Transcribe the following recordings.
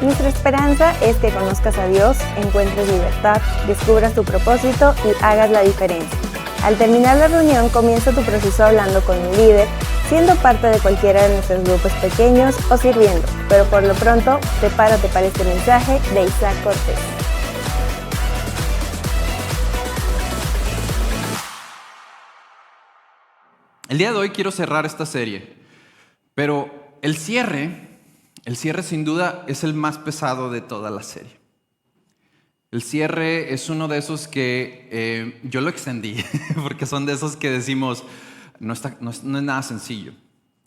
Nuestra esperanza es que conozcas a Dios, encuentres libertad, descubras tu propósito y hagas la diferencia. Al terminar la reunión, comienza tu proceso hablando con un líder, siendo parte de cualquiera de nuestros grupos pequeños o sirviendo. Pero por lo pronto, prepárate para este mensaje de Isaac Cortés. El día de hoy quiero cerrar esta serie, pero el cierre sin duda es el más pesado de toda la serie. El cierre es uno de esos que yo lo extendí, porque son de esos que decimos, no es nada sencillo.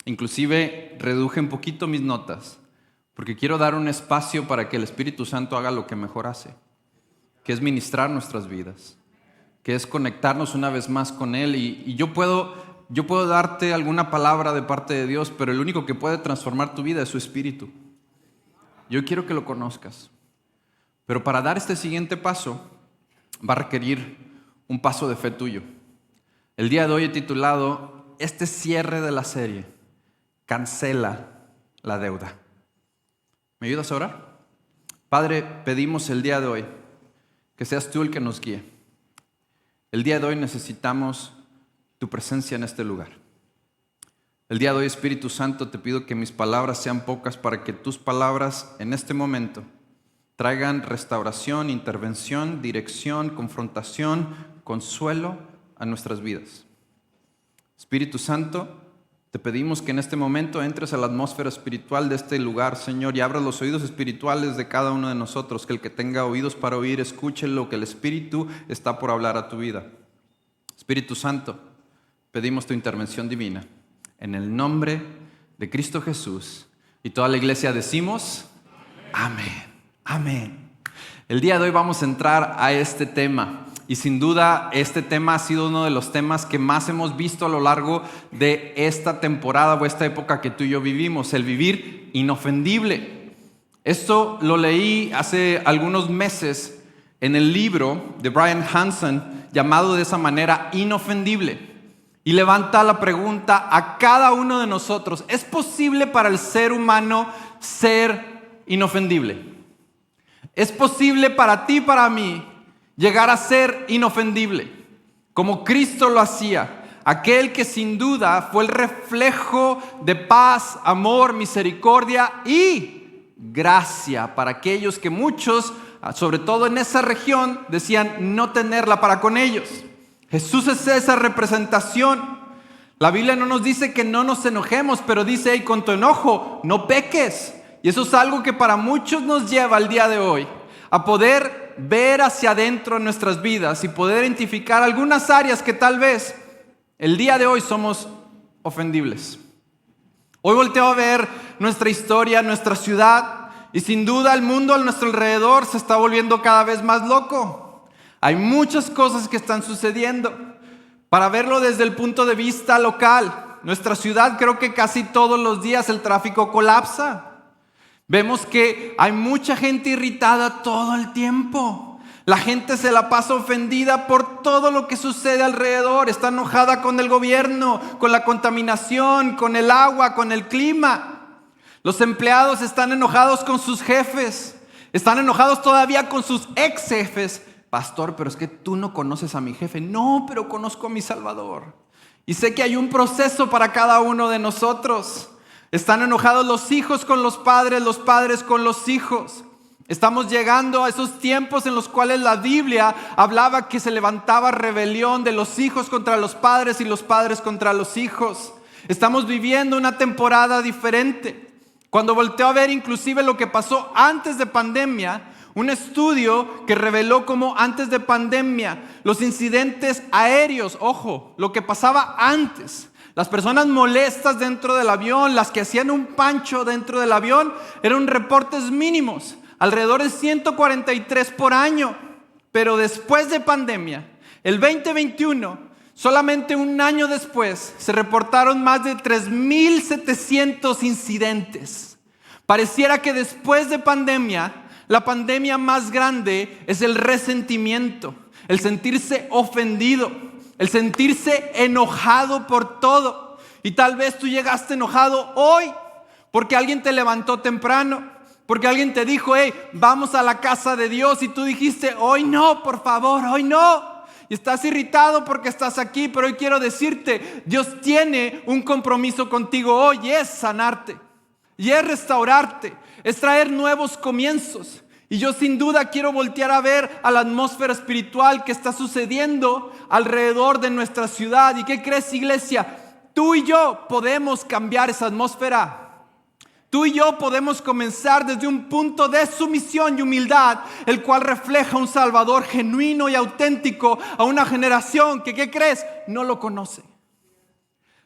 Inclusive reduje un poquito mis notas, porque quiero dar un espacio para que el Espíritu Santo haga lo que mejor hace, que es ministrar nuestras vidas, que es conectarnos una vez más con Él. Y yo puedo darte alguna palabra de parte de Dios, pero el único que puede transformar tu vida es su Espíritu. Yo quiero que lo conozcas. Pero para dar este siguiente paso, va a requerir un paso de fe tuyo. El día de hoy he titulado este cierre de la serie, Cancela la deuda. ¿Me ayudas a orar? Padre, pedimos el día de hoy que seas tú el que nos guíe. El día de hoy necesitamos tu presencia en este lugar. El día de hoy, Espíritu Santo, te pido que mis palabras sean pocas para que tus palabras en este momento traigan restauración, intervención, dirección, confrontación, consuelo a nuestras vidas. Espíritu Santo, te pedimos que en este momento entres a la atmósfera espiritual de este lugar, Señor, y abras los oídos espirituales de cada uno de nosotros, que el que tenga oídos para oír, escuche lo que el Espíritu está por hablar a tu vida. Espíritu Santo, pedimos tu intervención divina en el nombre de Cristo Jesús. Y toda la iglesia decimos, amén. Amén. El día de hoy vamos a entrar a este tema y sin duda este tema ha sido uno de los temas que más hemos visto a lo largo de esta temporada o esta época que tú y yo vivimos, el vivir inofendible. Esto lo leí hace algunos meses en el libro de Brian Hansen llamado de esa manera Inofendible y levanta la pregunta a cada uno de nosotros: ¿es posible para el ser humano ser inofendible? ¿Es posible para ti y para mí llegar a ser inofendible, como Cristo lo hacía? Aquel que sin duda fue el reflejo de paz, amor, misericordia y gracia para aquellos que muchos, sobre todo en esa región, decían no tenerla para con ellos. Jesús es esa representación. La Biblia no nos dice que no nos enojemos, pero dice, hey, con tu enojo no peques. Y eso es algo que para muchos nos lleva al día de hoy a poder ver hacia adentro en nuestras vidas y poder identificar algunas áreas que tal vez el día de hoy somos ofendibles. Hoy volteo a ver nuestra historia, nuestra ciudad, y sin duda el mundo a nuestro alrededor se está volviendo cada vez más loco. Hay muchas cosas que están sucediendo. Para verlo desde el punto de vista local, nuestra ciudad, creo que casi todos los días el tráfico colapsa. Vemos que hay mucha gente irritada todo el tiempo. La gente se la pasa ofendida por todo lo que sucede alrededor. Está enojada con el gobierno, con la contaminación, con el agua, con el clima. Los empleados están enojados con sus jefes. Están enojados todavía con sus ex jefes. Pastor, pero es que tú no conoces a mi jefe. No, pero conozco a mi Salvador. Y sé que hay un proceso para cada uno de nosotros. Están enojados los hijos con los padres con los hijos. Estamos llegando a esos tiempos en los cuales la Biblia hablaba que se levantaba rebelión de los hijos contra los padres y los padres contra los hijos. Estamos viviendo una temporada diferente. Cuando volteo a ver inclusive lo que pasó antes de pandemia, un estudio que reveló cómo antes de pandemia los incidentes aéreos, ojo, lo que pasaba antes, las personas molestas dentro del avión, las que hacían un pancho dentro del avión, eran reportes mínimos, alrededor de 143 por año. Pero después de pandemia, el 2021, solamente un año después, se reportaron más de 3,700 incidentes. Pareciera que después de pandemia, la pandemia más grande es el resentimiento, el sentirse ofendido, el sentirse enojado por todo. Y tal vez tú llegaste enojado hoy porque alguien te levantó temprano, Porque alguien te dijo, hey, vamos a la casa de Dios y tú dijiste, hoy no, por favor, hoy no. Y estás irritado porque estás aquí, pero hoy quiero decirte, Dios tiene un compromiso contigo hoy y es sanarte, y es restaurarte, es traer nuevos comienzos. Y yo sin duda quiero voltear a ver a la atmósfera espiritual que está sucediendo alrededor de nuestra ciudad. ¿Y qué crees, iglesia? Tú y yo podemos cambiar esa atmósfera. Tú y yo podemos comenzar desde un punto de sumisión y humildad, el cual refleja un Salvador genuino y auténtico a una generación que, ¿qué crees?, no lo conoce.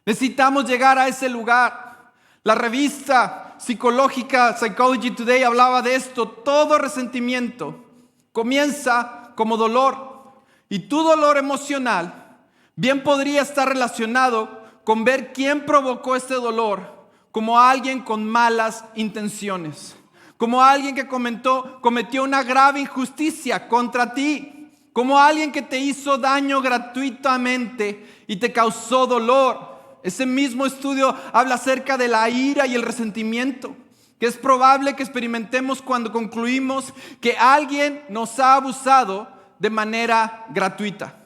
Necesitamos llegar a ese lugar. La revista psicológica Psychology Today hablaba de esto. Todo resentimiento comienza como dolor, y tu dolor emocional bien podría estar relacionado con ver quién provocó este dolor, como alguien con malas intenciones, como alguien que cometió una grave injusticia contra ti, como alguien que te hizo daño gratuitamente y te causó dolor. Ese mismo estudio habla acerca de la ira y el resentimiento, que es probable que experimentemos cuando concluimos que alguien nos ha abusado de manera gratuita.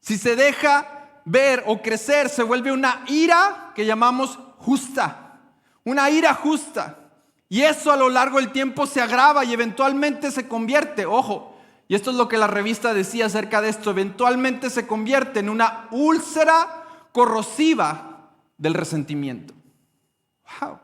Si se deja ver o crecer, se vuelve una ira que llamamos justa. Una ira justa. Y eso a lo largo del tiempo se agrava y eventualmente se convierte, ojo, y esto es lo que la revista decía acerca de esto, eventualmente se convierte en una úlcera corrosiva del resentimiento. Wow.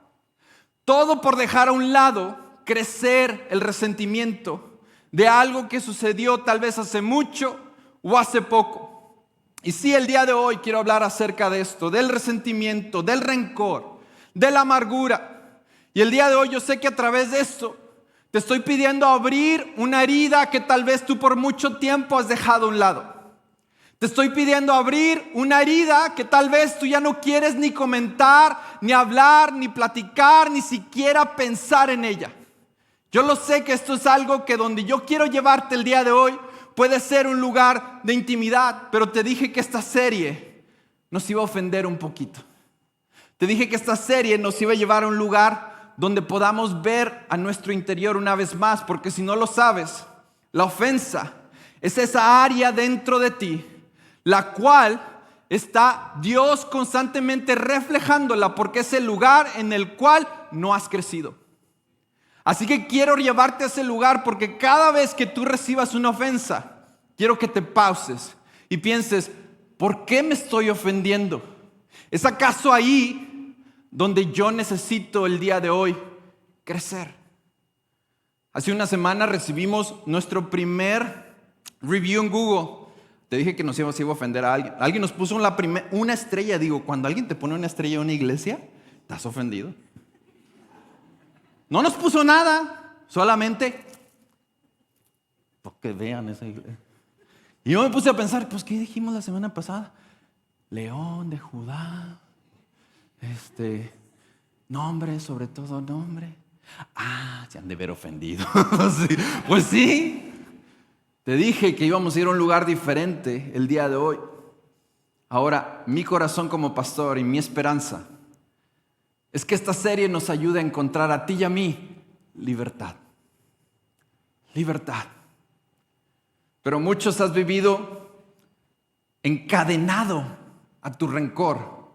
Todo por dejar a un lado crecer el resentimiento de algo que sucedió tal vez hace mucho o hace poco. Y sí, el día de hoy quiero hablar acerca de esto, del resentimiento, del rencor, de la amargura. Y el día de hoy yo sé que a través de esto te estoy pidiendo abrir una herida que tal vez tú por mucho tiempo has dejado a un lado. Te estoy pidiendo abrir una herida que tal vez tú ya no quieres ni comentar, ni hablar, ni platicar, ni siquiera pensar en ella. Yo lo sé que esto es algo que donde yo quiero llevarte el día de hoy puede ser un lugar de intimidad, pero te dije que esta serie nos iba a ofender un poquito. Te dije que esta serie nos iba a llevar a un lugar donde podamos ver a nuestro interior una vez más, porque si no lo sabes, la ofensa es esa área dentro de ti, la cual está Dios constantemente reflejándola, porque es el lugar en el cual no has crecido. Así que quiero llevarte a ese lugar, porque cada vez que tú recibas una ofensa, quiero que te pauses y pienses, ¿por qué me estoy ofendiendo? ¿Es acaso ahí donde yo necesito el día de hoy crecer? Hace una semana recibimos nuestro primer review en Google. Te dije que nos iba a ofender a alguien. Alguien nos puso una estrella. Digo, cuando alguien te pone una estrella en una iglesia, ¿estás ofendido? No nos puso nada, solamente porque vean esa iglesia. Y yo me puse a pensar, pues, ¿qué dijimos la semana pasada? León de Judá, nombre, sobre todo nombre. Se han de ver ofendido. Sí, pues sí, te dije que íbamos a ir a un lugar diferente el día de hoy. Ahora, mi corazón como pastor y mi esperanza es que esta serie nos ayude a encontrar a ti y a mí libertad. Libertad. Pero muchos has vivido encadenado a tu rencor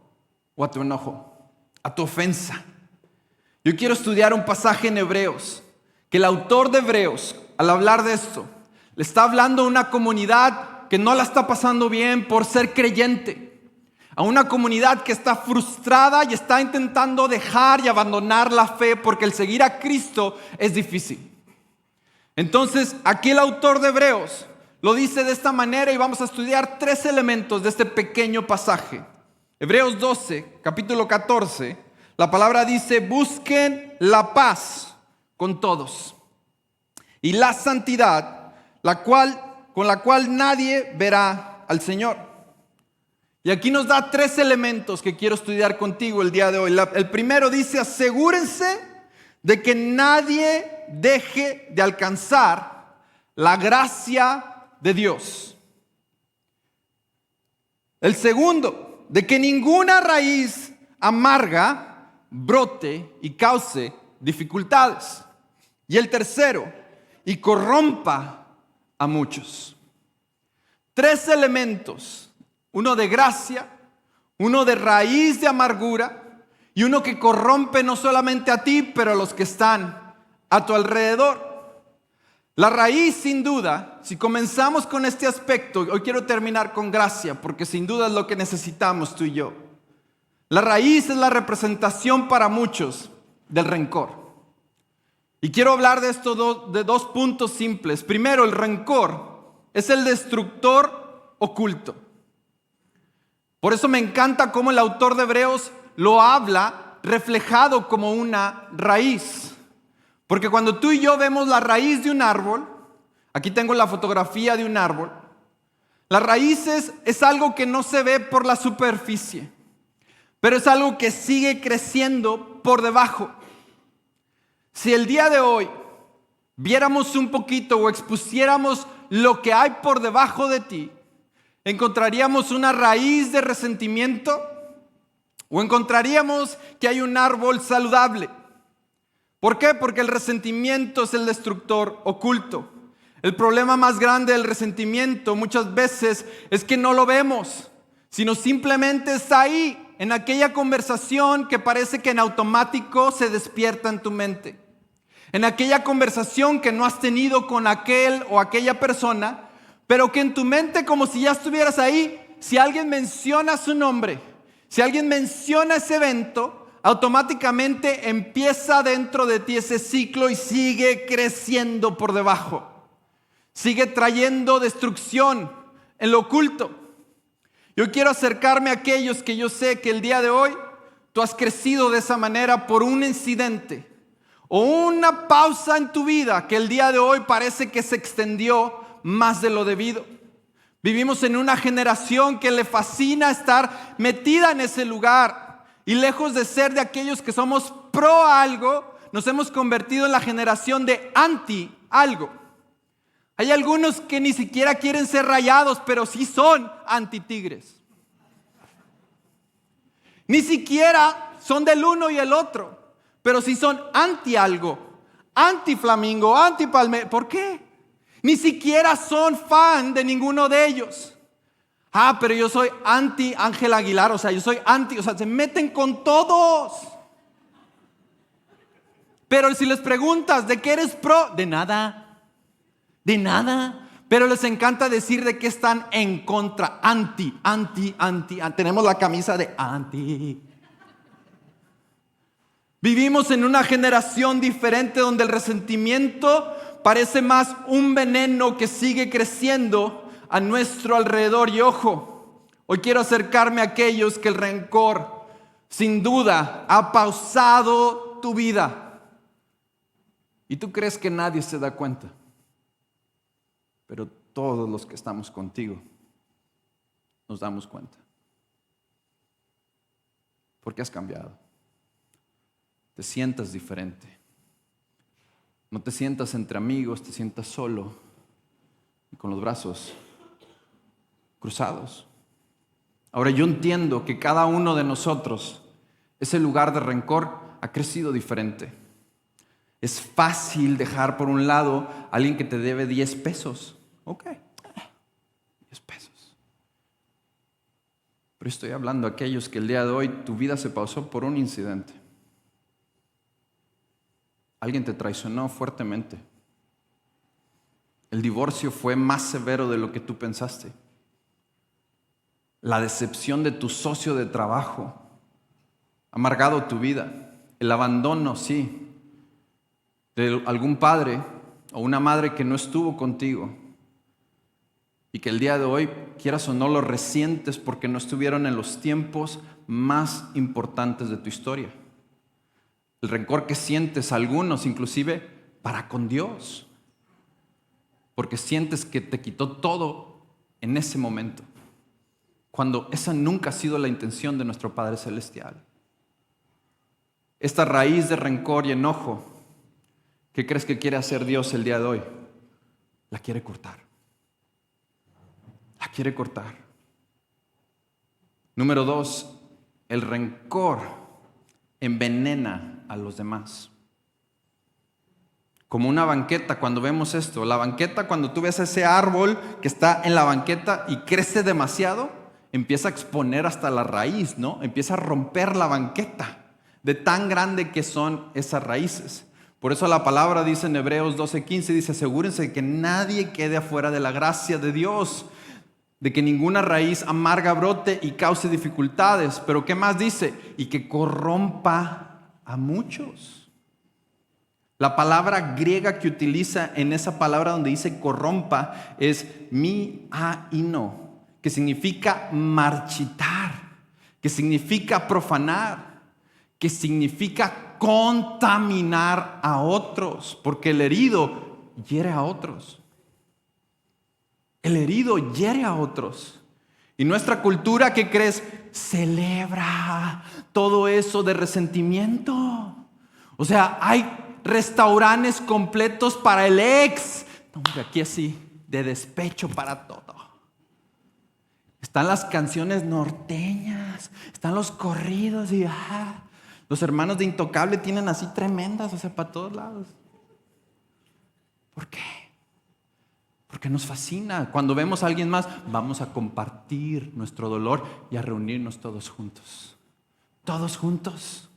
o a tu enojo, a tu ofensa. Yo quiero estudiar un pasaje en Hebreos, que el autor de Hebreos, al hablar de esto, le está hablando a una comunidad que no la está pasando bien por ser creyente, a una comunidad que está frustrada y está intentando dejar y abandonar la fe porque el seguir a Cristo es difícil. Entonces, aquí el autor de Hebreos lo dice de esta manera y vamos a estudiar 3 elementos de este pequeño pasaje. Hebreos 12, capítulo 14, la palabra dice: busquen la paz con todos y la santidad, con la cual nadie verá al Señor. Y aquí nos da 3 elementos que quiero estudiar contigo el día de hoy. El primero dice: asegúrense de que nadie deje de alcanzar la gracia de Dios. El segundo, de que ninguna raíz amarga brote y cause dificultades. Y el tercero, y corrompa a muchos. 3 elementos, uno de gracia, uno de raíz de amargura y uno que corrompe no solamente a ti, pero a los que están a tu alrededor. La raíz, sin duda, si comenzamos con este aspecto, hoy quiero terminar con gracia, porque sin duda es lo que necesitamos tú y yo. La raíz es la representación para muchos del rencor. Y quiero hablar de esto de 2 puntos simples. Primero, el rencor es el destructor oculto. Por eso me encanta cómo el autor de Hebreos lo habla reflejado como una raíz. Porque cuando tú y yo vemos la raíz de un árbol, aquí tengo la fotografía de un árbol, las raíces es algo que no se ve por la superficie, pero es algo que sigue creciendo por debajo. Si el día de hoy viéramos un poquito o expusiéramos lo que hay por debajo de ti, ¿encontraríamos una raíz de resentimiento? ¿O encontraríamos que hay un árbol saludable? ¿Por qué? Porque el resentimiento es el destructor oculto. El problema más grande del resentimiento muchas veces es que no lo vemos, sino simplemente está ahí, en aquella conversación que parece que en automático se despierta en tu mente. En aquella conversación que no has tenido con aquel o aquella persona, pero que en tu mente, como si ya estuvieras ahí, si alguien menciona su nombre, si alguien menciona ese evento, automáticamente empieza dentro de ti ese ciclo y sigue creciendo por debajo. Sigue trayendo destrucción en lo oculto. Yo quiero acercarme a aquellos que yo sé que el día de hoy tú has crecido de esa manera por un incidente o una pausa en tu vida que el día de hoy parece que se extendió más de lo debido. Vivimos en una generación que le fascina estar metida en ese lugar y lejos de ser de aquellos que somos pro algo, nos hemos convertido en la generación de anti algo. Hay algunos que ni siquiera quieren ser Rayados, pero sí son anti-Tigres. Ni siquiera son del uno y el otro, pero sí son anti algo, anti-Flamingo, anti-Palmeiras. ¿Por qué? Ni siquiera son fan de ninguno de ellos. Pero yo soy anti-Ángel Aguilar, yo soy anti, se meten con todos. Pero si les preguntas, ¿de qué eres pro? De nada. De nada, pero les encanta decir de qué están en contra, anti. Tenemos la camisa de anti. Vivimos en una generación diferente donde el resentimiento parece más un veneno que sigue creciendo a nuestro alrededor. Y ojo, hoy quiero acercarme a aquellos que el rencor, sin duda, ha pausado tu vida. Y tú crees que nadie se da cuenta. Pero todos los que estamos contigo nos damos cuenta. Porque has cambiado. Te sientas diferente. No te sientas entre amigos, te sientas solo y con los brazos cruzados. Ahora yo entiendo que cada uno de nosotros, ese lugar de rencor ha crecido diferente. Es fácil dejar por un lado a alguien que te debe 10 pesos. Ok, 10 pesos. Pero estoy hablando de aquellos que el día de hoy tu vida se pausó por un incidente. Alguien te traicionó fuertemente. El divorcio fue más severo de lo que tú pensaste. La decepción de tu socio de trabajo ha amargado tu vida. El abandono, sí, de algún padre o una madre que no estuvo contigo y que el día de hoy, quieras o no, lo resientes porque no estuvieron en los tiempos más importantes de tu historia. El rencor que sientes algunos, inclusive para con Dios, porque sientes que te quitó todo en ese momento, cuando esa nunca ha sido la intención de nuestro Padre Celestial. Esta raíz de rencor y enojo, ¿qué crees que quiere hacer Dios el día de hoy? La quiere cortar. La quiere cortar. Número 2, el rencor envenena a los demás. como una banqueta cuando vemos esto. La banqueta, cuando tú ves ese árbol que está en la banqueta y crece demasiado, empieza a exponer hasta la raíz, ¿no? Empieza a romper la banqueta de tan grande que son esas raíces. Por eso la palabra dice en Hebreos 12:15, dice: asegúrense de que nadie quede afuera de la gracia de Dios, de que ninguna raíz amarga brote y cause dificultades. Pero ¿qué más dice? Y que corrompa a muchos. La palabra griega que utiliza en esa palabra donde dice corrompa es miaino, que significa marchitar, que significa profanar, que significa contaminar a otros, porque el herido hiere a otros. El herido hiere a otros. Y nuestra cultura, ¿qué crees? Celebra todo eso de resentimiento. O sea, hay restaurantes completos para el ex. Hombre, aquí así, de despecho para todo. Están las canciones norteñas, están los corridos y los hermanos de Intocable tienen así tremendas, o sea, para todos lados. ¿Por qué? Porque nos fascina. Cuando vemos a alguien más, vamos a compartir nuestro dolor y a reunirnos todos juntos. Todos juntos.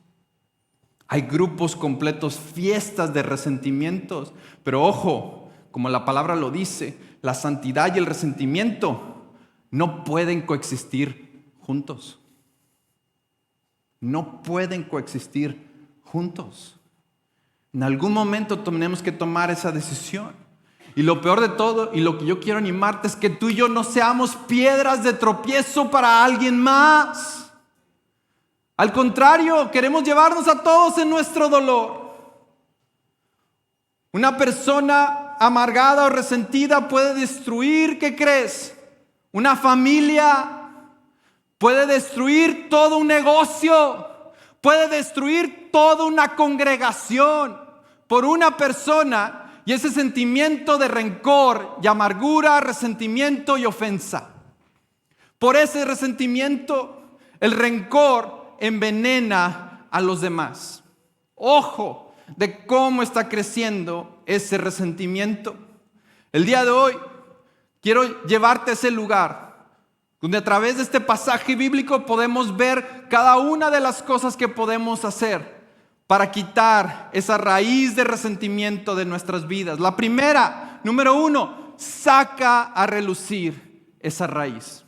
Hay grupos completos, fiestas de resentimientos. Pero ojo, como la palabra lo dice, la santidad y el resentimiento no pueden coexistir juntos. No pueden coexistir juntos. En algún momento tenemos que tomar esa decisión. Y lo peor de todo, y lo que yo quiero animarte, es que tú y yo no seamos piedras de tropiezo para alguien más. Al contrario, queremos llevarnos a todos en nuestro dolor. Una persona amargada o resentida puede destruir, ¿qué crees? Una familia, puede destruir todo un negocio, puede destruir toda una congregación por una persona. Y ese sentimiento de rencor y amargura, resentimiento y ofensa. Por ese resentimiento, el rencor envenena a los demás. Ojo de cómo está creciendo ese resentimiento. El día de hoy quiero llevarte a ese lugar donde a través de este pasaje bíblico podemos ver cada una de las cosas que podemos hacer para quitar esa raíz de resentimiento de nuestras vidas. La primera, número 1, saca a relucir esa raíz.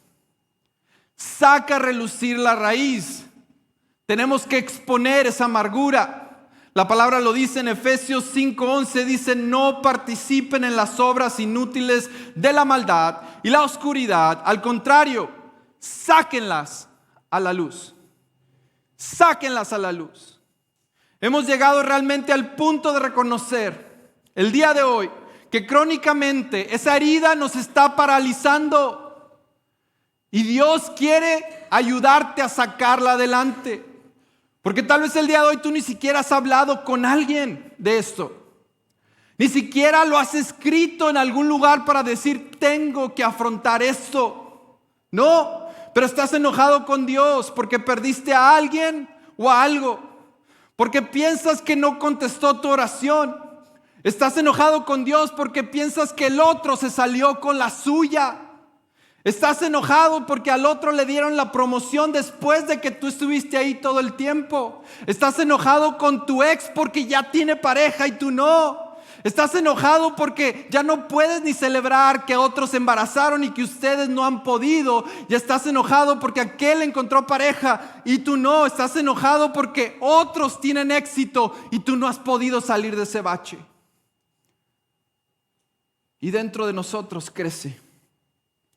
Saca a relucir la raíz. Tenemos que exponer esa amargura. La palabra lo dice en Efesios 5:11, dice: no participen en las obras inútiles de la maldad y la oscuridad. Al contrario, sáquenlas a la luz. Sáquenlas a la luz. Hemos llegado realmente al punto de reconocer el día de hoy que crónicamente esa herida nos está paralizando y Dios quiere ayudarte a sacarla adelante. Porque tal vez el día de hoy tú ni siquiera has hablado con alguien de esto. Ni siquiera lo has escrito en algún lugar para decir: tengo que afrontar esto. No, pero estás enojado con Dios porque perdiste a alguien o a algo. Porque piensas que no contestó tu oración. Estás enojado con Dios porque piensas que el otro se salió con la suya. Estás enojado porque al otro le dieron la promoción después de que tú estuviste ahí todo el tiempo. Estás enojado con tu ex porque ya tiene pareja y tú no. Estás enojado porque ya no puedes ni celebrar que otros se embarazaron y que ustedes no han podido. Y estás enojado porque aquel encontró pareja y tú no. Estás enojado porque otros tienen éxito y tú no has podido salir de ese bache. Y dentro de nosotros crece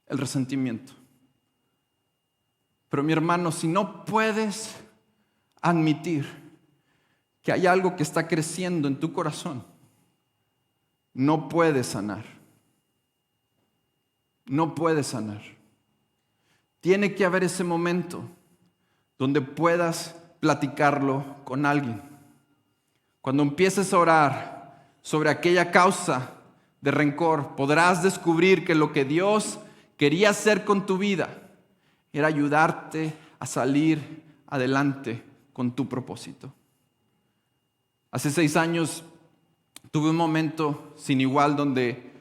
el resentimiento. Pero mi hermano, si no puedes admitir que hay algo que está creciendo en tu corazón, no puedes sanar. No puedes sanar. Tiene que haber ese momento donde puedas platicarlo con alguien. Cuando empieces a orar sobre aquella causa de rencor, podrás descubrir que lo que Dios quería hacer con tu vida era ayudarte a salir adelante con tu propósito. Hace 6 años Tuve un momento sin igual donde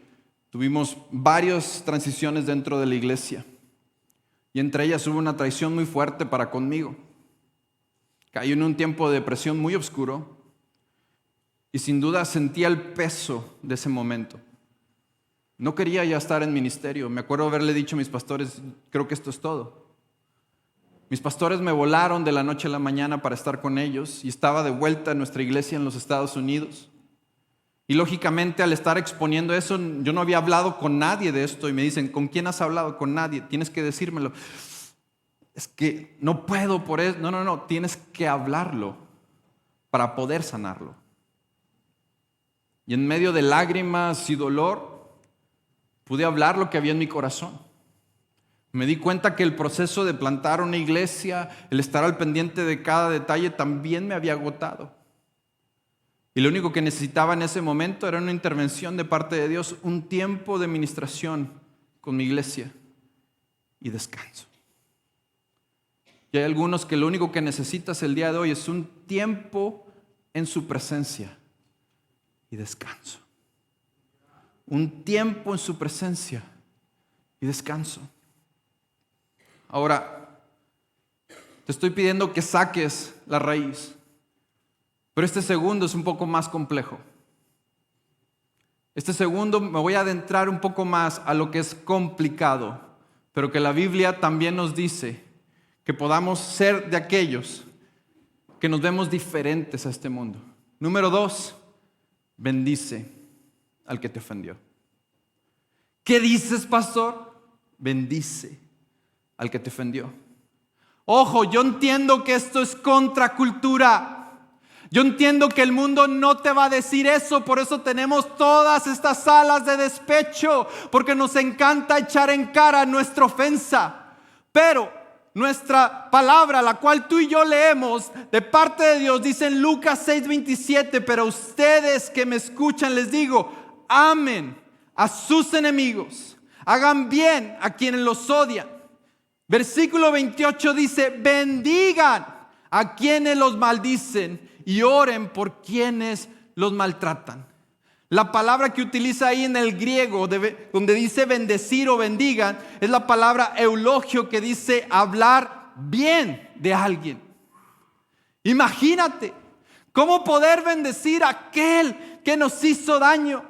tuvimos varias transiciones dentro de la iglesia. Y entre ellas hubo una traición muy fuerte para conmigo. Caí en un tiempo de depresión muy oscuro y sin duda sentía el peso de ese momento. No quería ya estar en ministerio. Me acuerdo haberle dicho a mis pastores, creo que esto es todo. Mis pastores me volaron de la noche a la mañana para estar con ellos y estaba de vuelta en nuestra iglesia en los Estados Unidos. Y lógicamente al estar exponiendo eso, yo no había hablado con nadie de esto y me dicen, ¿con quién has hablado? Con nadie, tienes que decírmelo. Es que no puedo por eso. No, tienes que hablarlo para poder sanarlo. Y en medio de lágrimas y dolor, pude hablar lo que había en mi corazón. Me di cuenta que el proceso de plantar una iglesia, el estar al pendiente de cada detalle, también me había agotado. Y lo único que necesitaba en ese momento era una intervención de parte de Dios, un tiempo de ministración con mi iglesia y descanso. Y hay algunos que lo único que necesitas el día de hoy es un tiempo en su presencia y descanso. Un tiempo en su presencia y descanso. Ahora, te estoy pidiendo que saques la raíz, pero este segundo es un poco más complejo. Este segundo me voy a adentrar un poco más a lo que es complicado, pero que la Biblia también nos dice que podamos ser de aquellos que nos vemos diferentes a este mundo. Número 2, bendice al que te ofendió. ¿Qué dices, pastor? Bendice al que te ofendió. Ojo, yo entiendo que esto es contracultura. Yo entiendo que el mundo no te va a decir eso, por eso tenemos todas estas salas de despecho, porque nos encanta echar en cara nuestra ofensa. Pero nuestra palabra, la cual tú y yo leemos de parte de Dios, dice en Lucas 6:27, pero ustedes que me escuchan les digo, amen a sus enemigos, hagan bien a quienes los odian. Versículo 28 dice, bendigan a quienes los maldicen y oren por quienes los maltratan. La palabra que utiliza ahí en el griego, donde dice bendecir o bendigan, es la palabra eulogio, que dice hablar bien de alguien. Imagínate cómo poder bendecir a aquel que nos hizo daño.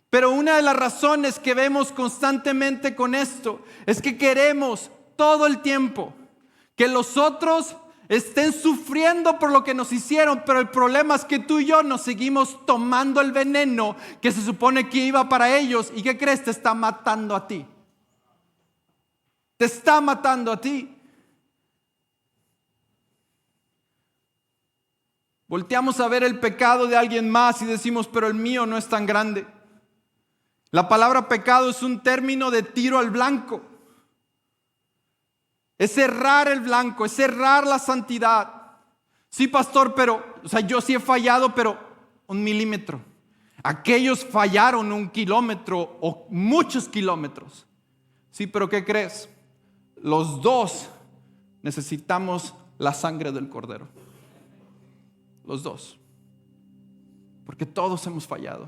Pero una de las razones que vemos constantemente con esto es que queremos todo el tiempo que los otros estén sufriendo por lo que nos hicieron, pero el problema es que tú y yo nos seguimos tomando el veneno que se supone que iba para ellos. ¿Y qué crees? Te está matando a ti. Te está matando a ti. Volteamos a ver el pecado de alguien más y decimos, pero el mío no es tan grande. La palabra pecado es un término de tiro al blanco. Es errar el blanco, es errar la santidad. Sí, pastor, pero, yo sí he fallado, pero 1 milímetro. Aquellos fallaron 1 kilómetro o muchos kilómetros. Sí, pero ¿qué crees? Los dos necesitamos la sangre del Cordero. Los dos. Porque todos hemos fallado.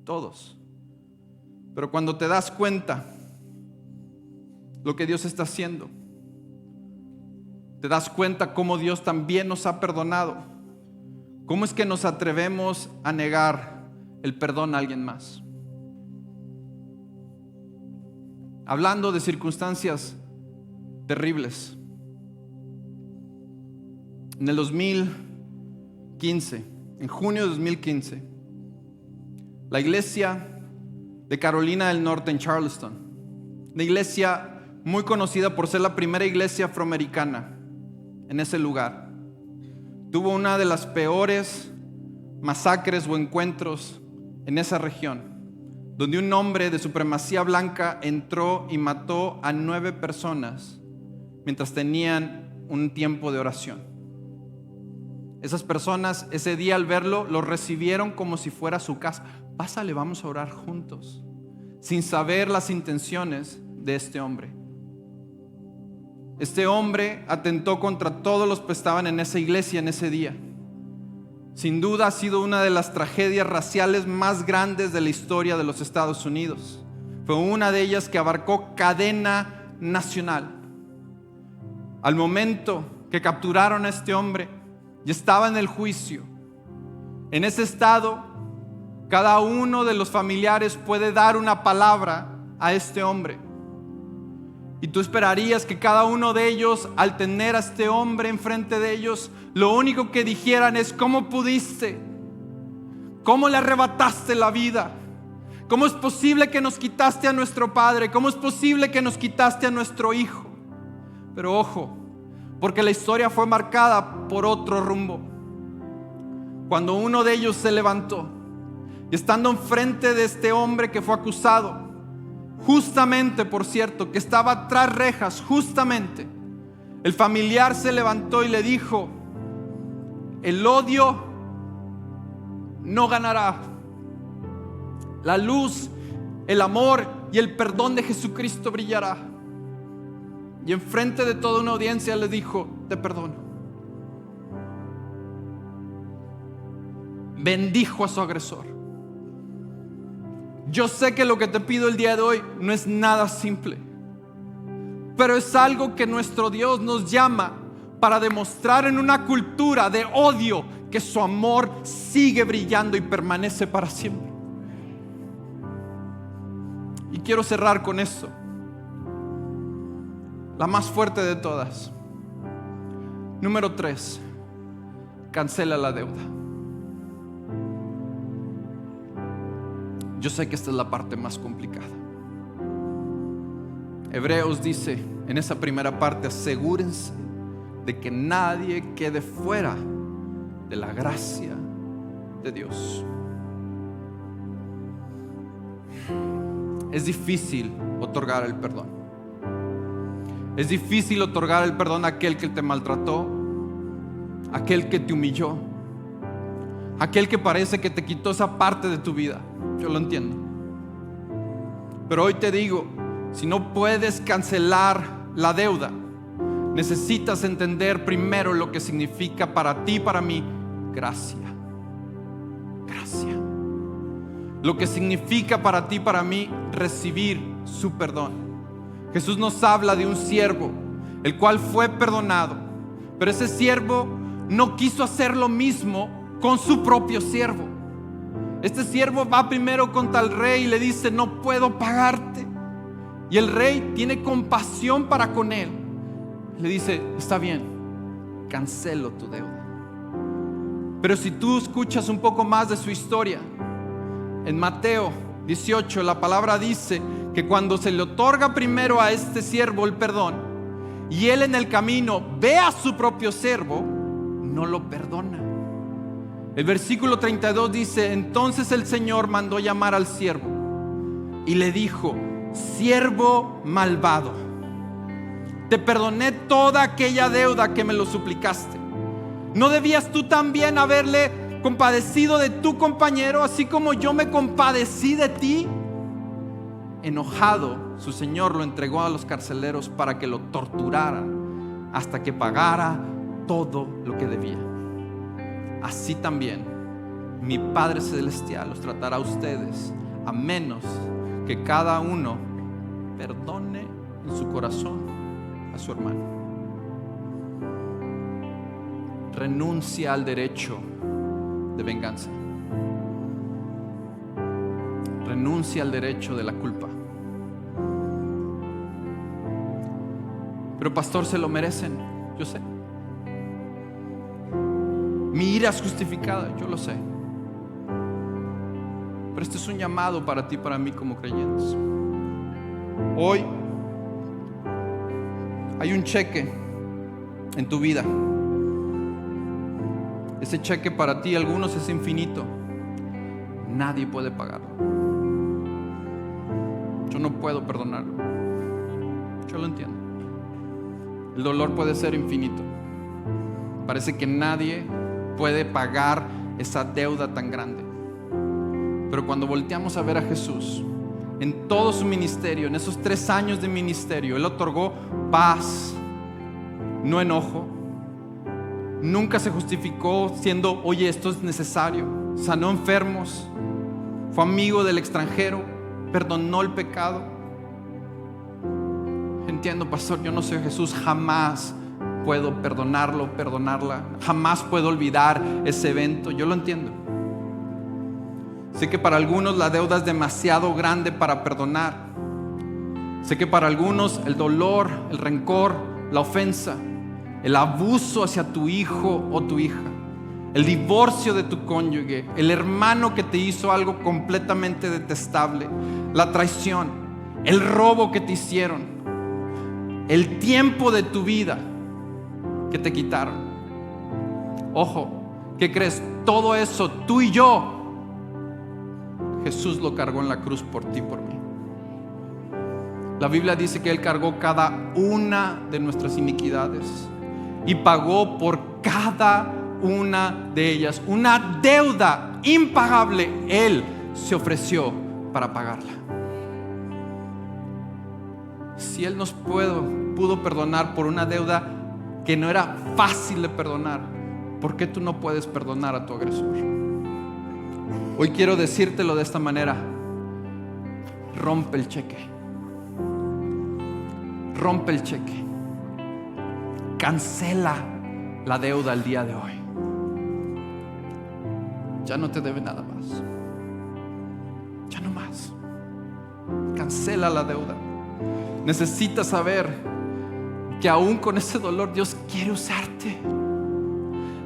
Todos. Pero cuando te das cuenta lo que Dios está haciendo, te das cuenta cómo Dios también nos ha perdonado. ¿Cómo es que nos atrevemos a negar el perdón a alguien más? Hablando de circunstancias terribles. En el 2015, en junio de 2015, la iglesia de Carolina del Norte en Charleston, una iglesia muy conocida por ser la primera iglesia afroamericana en ese lugar, tuvo una de las peores masacres o encuentros en esa región, donde un hombre de supremacía blanca entró y mató a 9 personas mientras tenían un tiempo de oración. Esas personas ese día, al verlo, lo recibieron como si fuera su casa. Pásale, vamos a orar juntos, sin saber las intenciones de este hombre. Este hombre atentó contra todos los que estaban en esa iglesia en ese día. Sin duda ha sido una de las tragedias raciales más grandes de la historia de los Estados Unidos. Fue una de ellas que abarcó cadena nacional. Al momento que capturaron a este hombre y estaba en el juicio, en ese estado, cada uno de los familiares puede dar una palabra a este hombre. Y tú esperarías que cada uno de ellos, al tener a este hombre enfrente de ellos, lo único que dijeran es: ¿cómo pudiste? ¿Cómo le arrebataste la vida? ¿Cómo es posible que nos quitaste a nuestro padre? ¿Cómo es posible que nos quitaste a nuestro hijo? Pero ojo, porque la historia fue marcada por otro rumbo. Cuando uno de ellos se levantó, y estando enfrente de este hombre que fue acusado, justamente, por cierto, que estaba tras rejas, justamente, el familiar se levantó y le dijo: el odio no ganará. La luz, el amor y el perdón de Jesucristo brillará. Y enfrente de toda una audiencia le dijo: te perdono. Bendijo a su agresor. Yo sé que lo que te pido el día de hoy no es nada simple, pero es algo que nuestro Dios nos llama para demostrar en una cultura de odio que su amor sigue brillando y permanece para siempre. Y quiero cerrar con esto, la más fuerte de todas. Número 3, cancela la deuda. Yo sé que esta es la parte más complicada. Hebreos dice en esa primera parte: asegúrense de que nadie quede fuera de la gracia de Dios. Es difícil otorgar el perdón. Es difícil otorgar el perdón a aquel que te maltrató, a aquel que te humilló, a aquel que parece que te quitó esa parte de tu vida. Yo lo entiendo. Pero hoy te digo, si no puedes cancelar la deuda, necesitas entender primero lo que significa para ti y para mí gracia. Gracia. Lo que significa para ti y para mí recibir su perdón. Jesús nos habla de un siervo, el cual fue perdonado, pero ese siervo no quiso hacer lo mismo con su propio siervo. Este siervo va primero contra el rey y le dice: no puedo pagarte. Y el rey tiene compasión para con él. Le dice: está bien, cancelo tu deuda. Pero si tú escuchas un poco más de su historia, en Mateo 18 la palabra dice que cuando se le otorga primero a este siervo el perdón, y él en el camino ve a su propio siervo, no lo perdona. El versículo 32 dice: entonces el Señor mandó llamar al siervo y le dijo: siervo malvado, te perdoné toda aquella deuda que me lo suplicaste. ¿No debías tú también haberle compadecido de tu compañero, así como yo me compadecí de ti? Enojado, su señor lo entregó a los carceleros para que lo torturaran hasta que pagara todo lo que debía. Así también mi Padre Celestial los tratará a ustedes, a menos que cada uno perdone en su corazón a su hermano. Renuncia al derecho de venganza. Renuncia al derecho de la culpa. Pero pastor, se lo merecen, yo sé. Mi ira es justificada, yo lo sé. Pero este es un llamado para ti y para mí como creyentes. Hoy hay un cheque en tu vida. Ese cheque para ti, algunos, es infinito. Nadie puede pagarlo. Yo no puedo perdonarlo. Yo lo entiendo. El dolor puede ser infinito. Parece que nadie puede pagar esa deuda tan grande. Pero cuando volteamos a ver a Jesús, en todo su ministerio, en esos 3 años de ministerio, Él otorgó paz, no enojo, Nunca se justificó siendo, oye, esto es necesario. Sanó enfermos, fue amigo del extranjero, perdonó el pecado. Entiendo, pastor, yo no soy Jesús, jamás puedo perdonarlo, perdonarla, jamás puedo olvidar ese evento. Yo lo entiendo. Sé que para algunos la deuda es demasiado grande para perdonar. Sé que para algunos el dolor, el rencor, la ofensa, el abuso hacia tu hijo o tu hija, el divorcio de tu cónyuge, el hermano que te hizo algo completamente detestable, la traición, el robo que te hicieron, el tiempo de tu vida que te quitaron. Ojo, ¿qué crees? Todo eso, tú y yo, Jesús lo cargó en la cruz por ti y por mí. La Biblia dice que Él cargó cada una de nuestras iniquidades y pagó por cada una de ellas. Una deuda impagable, Él se ofreció para pagarla. Si Él nos pudo perdonar por una deuda que no era fácil de perdonar, ¿por qué tú no puedes perdonar a tu agresor? Hoy quiero decírtelo de esta manera: rompe el cheque. Rompe el cheque. Cancela la deuda el día de hoy. Ya no te debe nada más. Ya no más. Cancela la deuda. Necesitas saber que aún con ese dolor Dios quiere usarte.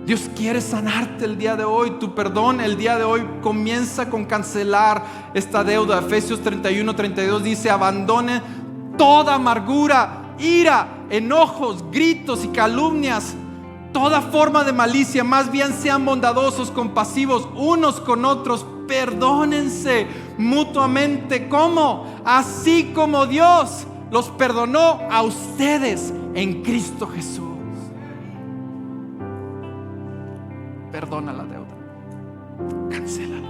Dios quiere sanarte el día de hoy. Tu perdón el día de hoy comienza con cancelar esta deuda. Efesios 31:32 dice: abandone toda amargura, ira, enojos, gritos y calumnias, toda forma de malicia. Más bien sean bondadosos, compasivos unos con otros, perdónense mutuamente. ¿Cómo? Así como Dios los perdonó a ustedes en Cristo Jesús. Perdona la deuda, cancélala.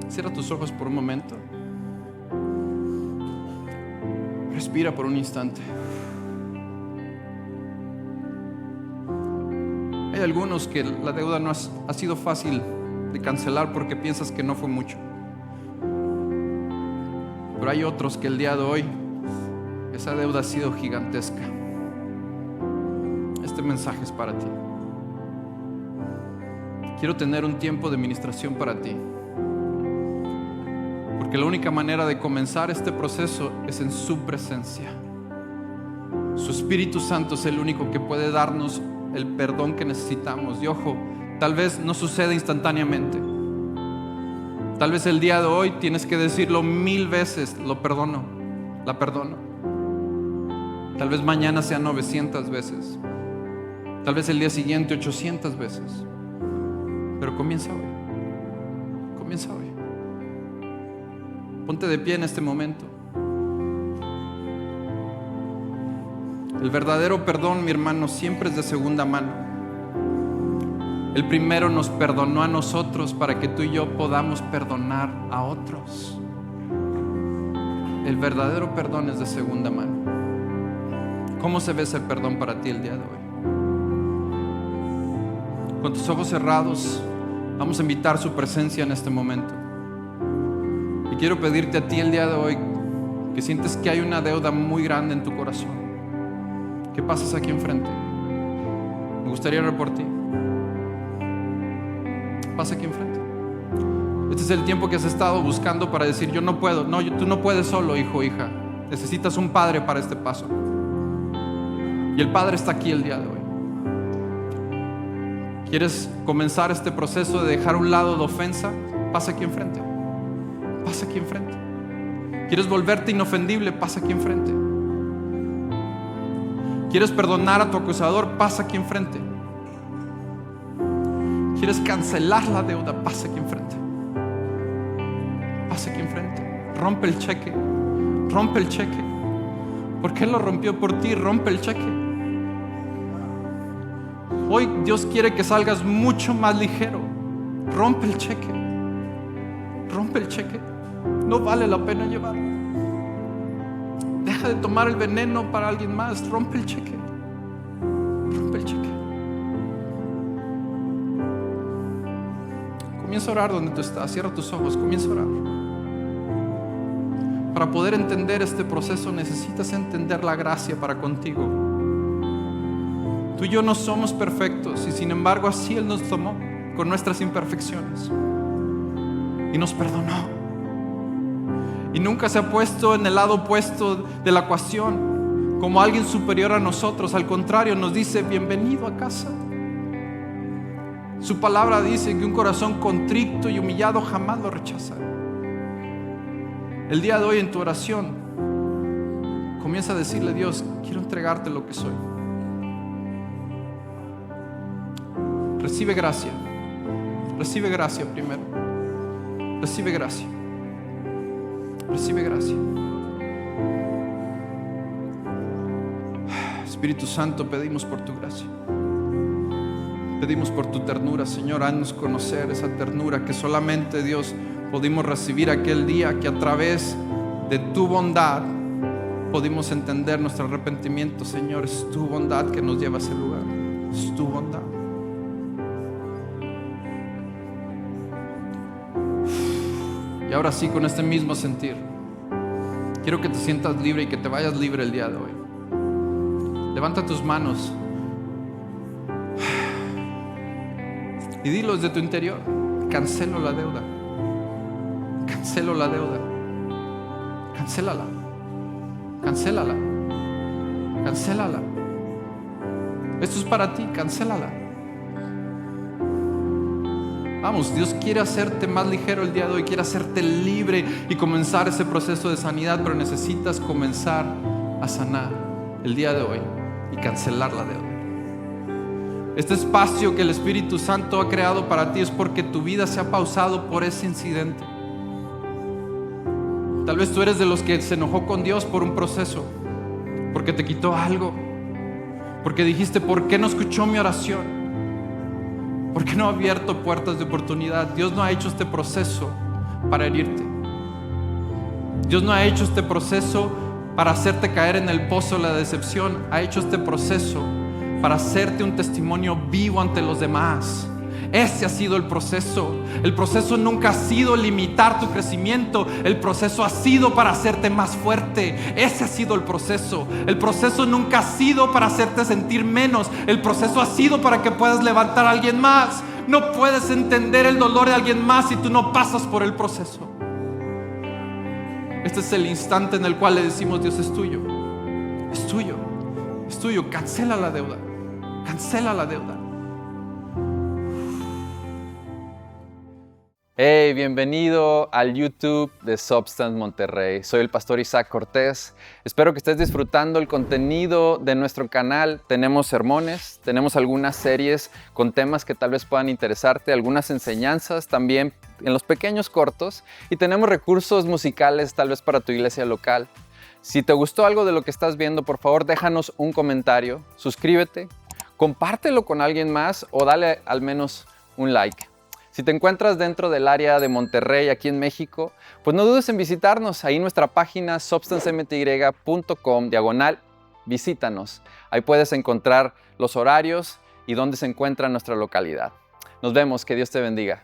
Cierra tus ojos por un momento. Respira por un instante. Hay algunos que la deuda no ha sido fácil de cancelar porque piensas que no fue mucho. Pero hay otros que el día de hoy esa deuda ha sido gigantesca. Este mensaje es para ti. Quiero tener un tiempo de ministración para ti, porque la única manera de comenzar este proceso es en su presencia. Su Espíritu Santo es el único que puede darnos el perdón que necesitamos. Y ojo, tal vez no suceda instantáneamente. Tal vez el día de hoy tienes que decirlo 1000 veces: lo perdono, la perdono. Tal vez mañana sean 900 veces. Tal vez el día siguiente 800 veces. Pero comienza hoy. Comienza hoy. Ponte de pie en este momento. El verdadero perdón, mi hermano, siempre es de segunda mano. El primero nos perdonó a nosotros para que tú y yo podamos perdonar a otros. El verdadero perdón es de segunda mano. ¿Cómo se ve ese perdón para ti el día de hoy? Con tus ojos cerrados, vamos a invitar su presencia en este momento. Y quiero pedirte a ti el día de hoy que sientes que hay una deuda muy grande en tu corazón, que pases aquí enfrente. Me gustaría orar por ti. Pasa aquí enfrente. Este es el tiempo que has estado buscando para decir: yo no puedo. No, tú no puedes solo, hijo o hija. Necesitas un padre para este paso. Y el Padre está aquí el día de hoy. ¿Quieres comenzar este proceso de dejar a un lado la ofensa? Pasa aquí enfrente. Pasa aquí enfrente. ¿Quieres volverte inofendible? Pasa aquí enfrente. ¿Quieres perdonar a tu acusador? Pasa aquí enfrente. ¿Quieres cancelar la deuda? Pasa aquí enfrente. Pasa aquí enfrente. Rompe el cheque. Rompe el cheque. Porque Él lo rompió por ti. Rompe el cheque. Hoy Dios quiere que salgas mucho más ligero. Rompe el cheque. Rompe el cheque. No vale la pena llevarlo. Deja de tomar el veneno para alguien más. Rompe el cheque. Rompe el cheque. Comienza a orar donde tú estás. Cierra tus ojos. Comienza a orar. Para poder entender este proceso necesitas entender la gracia para contigo. Tú y yo no somos perfectos y sin embargo así Él nos tomó con nuestras imperfecciones y nos perdonó. Y nunca se ha puesto en el lado opuesto de la ecuación como alguien superior a nosotros. Al contrario, nos dice: bienvenido a casa. Su palabra dice que un corazón contrito y humillado jamás lo rechaza. El día de hoy en tu oración comienza a decirle: Dios, quiero entregarte lo que soy. Recibe gracia. Recibe gracia primero. Recibe gracia. Recibe gracia. Espíritu Santo, pedimos por tu gracia. Pedimos por tu ternura, Señor. Haznos conocer esa ternura que solamente, Dios, pudimos recibir aquel día, que a través de tu bondad pudimos entender nuestro arrepentimiento. Señor, es tu bondad que nos lleva a ese lugar. Es tu bondad. Y ahora sí, con este mismo sentir, quiero que te sientas libre y que te vayas libre el día de hoy. Levanta tus manos y dilo desde tu interior: cancelo la deuda. Cancelo la deuda. Cancélala. Cancélala. Cancélala. Esto es para ti, cancélala. Vamos, Dios quiere hacerte más ligero el día de hoy, quiere hacerte libre y comenzar ese proceso de sanidad, pero necesitas comenzar a sanar el día de hoy y cancelar la deuda. Este espacio que el Espíritu Santo ha creado para ti es porque tu vida se ha pausado por ese incidente. Tal vez tú eres de los que se enojó con Dios por un proceso, porque te quitó algo, porque dijiste: ¿por qué no escuchó mi oración? ¿Por qué no ha abierto puertas de oportunidad? Dios no ha hecho este proceso para herirte. Dios no ha hecho este proceso para hacerte caer en el pozo de la decepción. Ha hecho este proceso para hacerte un testimonio vivo ante los demás. Ese ha sido el proceso. El proceso nunca ha sido limitar tu crecimiento. El proceso ha sido para hacerte más fuerte. Ese ha sido el proceso. El proceso nunca ha sido para hacerte sentir menos. El proceso ha sido para que puedas levantar a alguien más. No puedes entender el dolor de alguien más si tú no pasas por el proceso. Este es el instante en el cual le decimos: Dios, es tuyo. Es tuyo. Es tuyo. Cancela la deuda. Cancela la deuda. Hey, bienvenido al YouTube de Substance Monterrey. Soy el pastor Isaac Cortés. Espero que estés disfrutando el contenido de nuestro canal. Tenemos sermones, tenemos algunas series con temas que tal vez puedan interesarte, algunas enseñanzas también en los pequeños cortos, y tenemos recursos musicales tal vez para tu iglesia local. Si te gustó algo de lo que estás viendo, por favor déjanos un comentario, suscríbete, compártelo con alguien más o dale al menos un like. Si te encuentras dentro del área de Monterrey, aquí en México, pues no dudes en visitarnos. Ahí en nuestra página substancemty.com/visítanos. Ahí puedes encontrar los horarios y dónde se encuentra nuestra localidad. Nos vemos, que Dios te bendiga.